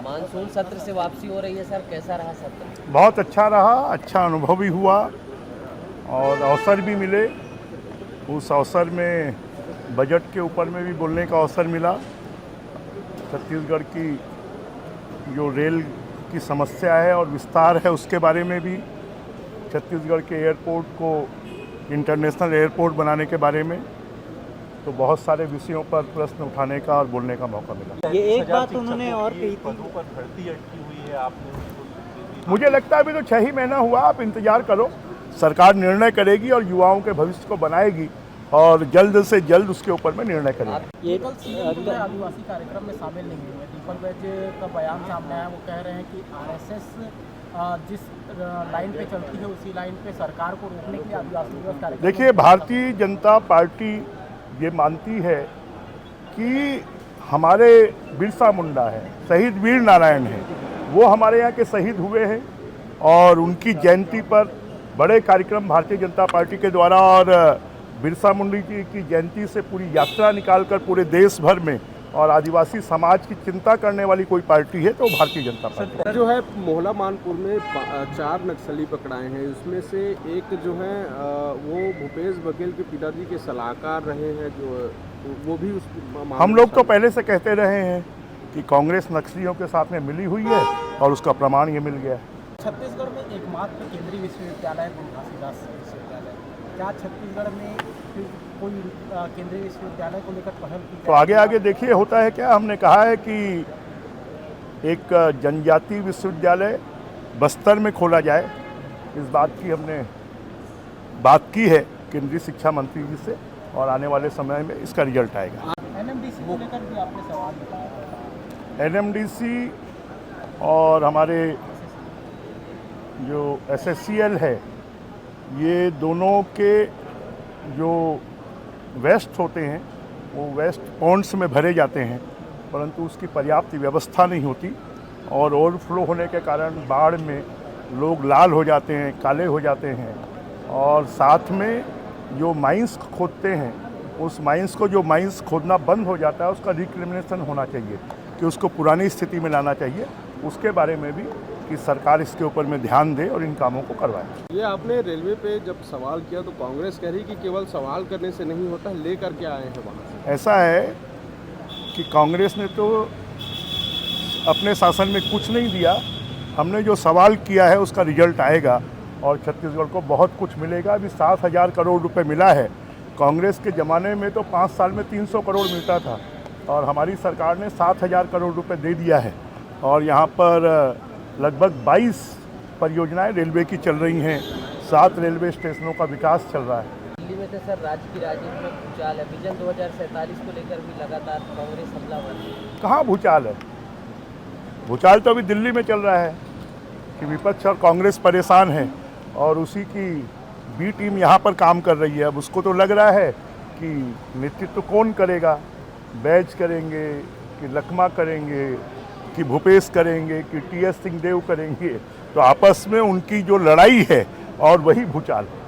Monsoon सत्र से वापसी हो रही है सर, कैसा रहा सत्र? बहुत अच्छा रहा, अच्छा अनुभव भी हुआ और अवसर भी मिले। उस अवसर में बजट के ऊपर में भी बोलने का अवसर मिला। छत्तीसगढ़ की जो रेल की समस्या है और विस्तार है उसके बारे में भी, छत्तीसगढ़ के एयरपोर्ट को इंटरनेशनल एयरपोर्ट बनाने के बारे में, तो बहुत सारे विषयों पर प्रश्न उठाने का और बोलने का मौका मिला। ये एक बात उन्होंने और कही थी, पदों पर भर्ती अटकी हुई है, आपने उसको मुझे लगता है अभी तो 6 ही महीना हुआ, आप इंतजार करो, सरकार निर्णय करेगी और युवाओं के भविष्य को बनाएगी और जल्द से जल्द उसके ऊपर में निर्णय करेगी। ये आदिवासी कार्यक्रम में शामिल नहीं हुए। दीपक बैज का बयान सामने आया, वो कह रहे हैं कि आरएसएस जिस लाइन पे चलती है उसी लाइन पे सरकार को रोकने के लिए आदिवासी दिवस कार्यक्रम। देखिए, भारतीय जनता पार्टी ये मानती है कि हमारे बिरसा मुंडा है, शहीद वीर नारायण है, वो हमारे यहाँ के शहीद हुए हैं और उनकी जयंती पर बड़े कार्यक्रम भारतीय जनता पार्टी के द्वारा और बिरसा मुंडा जी की जयंती से पूरी यात्रा निकालकर पूरे देश भर में और आदिवासी समाज की चिंता करने वाली कोई पार्टी है तो भारतीय जनता पार्टी। जो है मोहला मानपुर में 4 नक्सली पकड़ाए हैं, उसमें से एक जो है वो भूपेश बघेल के पिताजी के सलाहकार रहे हैं, जो वो भी उस हम लोग तो पहले से कहते रहे हैं कि कांग्रेस नक्सलियों के साथ में मिली हुई है और उसका प्रमाण ये मिल गया। छत्तीसगढ़ में एकमात्र केंद्रीय विश्वविद्यालय घासीदास विश्वविद्यालय, क्या छत्तीसगढ़ में कोई केंद्रीय विश्वविद्यालय को लेकर पहल की? तो आगे आगे देखिए होता है क्या। हमने कहा है कि एक जनजातीय विश्वविद्यालय बस्तर में खोला जाए, इस बात की हमने बात की है केंद्रीय शिक्षा मंत्री जी से और आने वाले समय में इसका रिजल्ट आएगा। एनएमडीसी को लेकर भी आपने सवाल बताया। एनएमडीसी और हमारे जो एसएससीएल है, ये दोनों के जो वेस्ट होते हैं वो वेस्ट पॉन्ड्स में भरे जाते हैं, परंतु उसकी पर्याप्त व्यवस्था नहीं होती और ओवरफ्लो होने के कारण बाढ़ में लोग लाल हो जाते हैं, काले हो जाते हैं और साथ में जो माइंस खोदते हैं उस माइंस को, जो माइंस खोदना बंद हो जाता है उसका रिक्रिमिनेशन होना चाहिए कि उसको पुरानी स्थिति में लाना चाहिए। उसके बारे में भी कि सरकार इसके ऊपर में ध्यान दे और इन कामों को करवाए। ये आपने रेलवे पे जब सवाल किया तो कांग्रेस कह रही कि केवल सवाल करने से नहीं होता, लेकर के आए हैं वहाँ। ऐसा है कि कांग्रेस ने तो अपने शासन में कुछ नहीं दिया, हमने जो सवाल किया है उसका रिजल्ट आएगा और छत्तीसगढ़ को बहुत कुछ मिलेगा। अभी 7,000 करोड़ रुपए मिला है। कांग्रेस के ज़माने में तो 5 साल में 300 करोड़ मिलता था और हमारी सरकार ने 7,000 करोड़ रुपए दे दिया है और यहाँ पर लगभग 22 परियोजनाएं रेलवे की चल रही हैं, 7 रेलवे स्टेशनों का विकास चल रहा है। दिल्ली में तो सर राज्य की राजनीति में भूचाल है, विजन 2047 को लेकर भी लगातार कांग्रेस हमलावर है। कहाँ भूचाल है? भूचाल तो अभी दिल्ली में चल रहा है कि विपक्ष और कांग्रेस परेशान है और उसी की बी टीम यहाँ पर काम कर रही है। अब उसको तो लग रहा है कि नेतृत्व कौन करेगा, बैज करेंगे कि लखमा करेंगे कि भूपेश करेंगे कि टीएस सिंहदेव करेंगे, तो आपस में उनकी जो लड़ाई है और वही भूचाल है।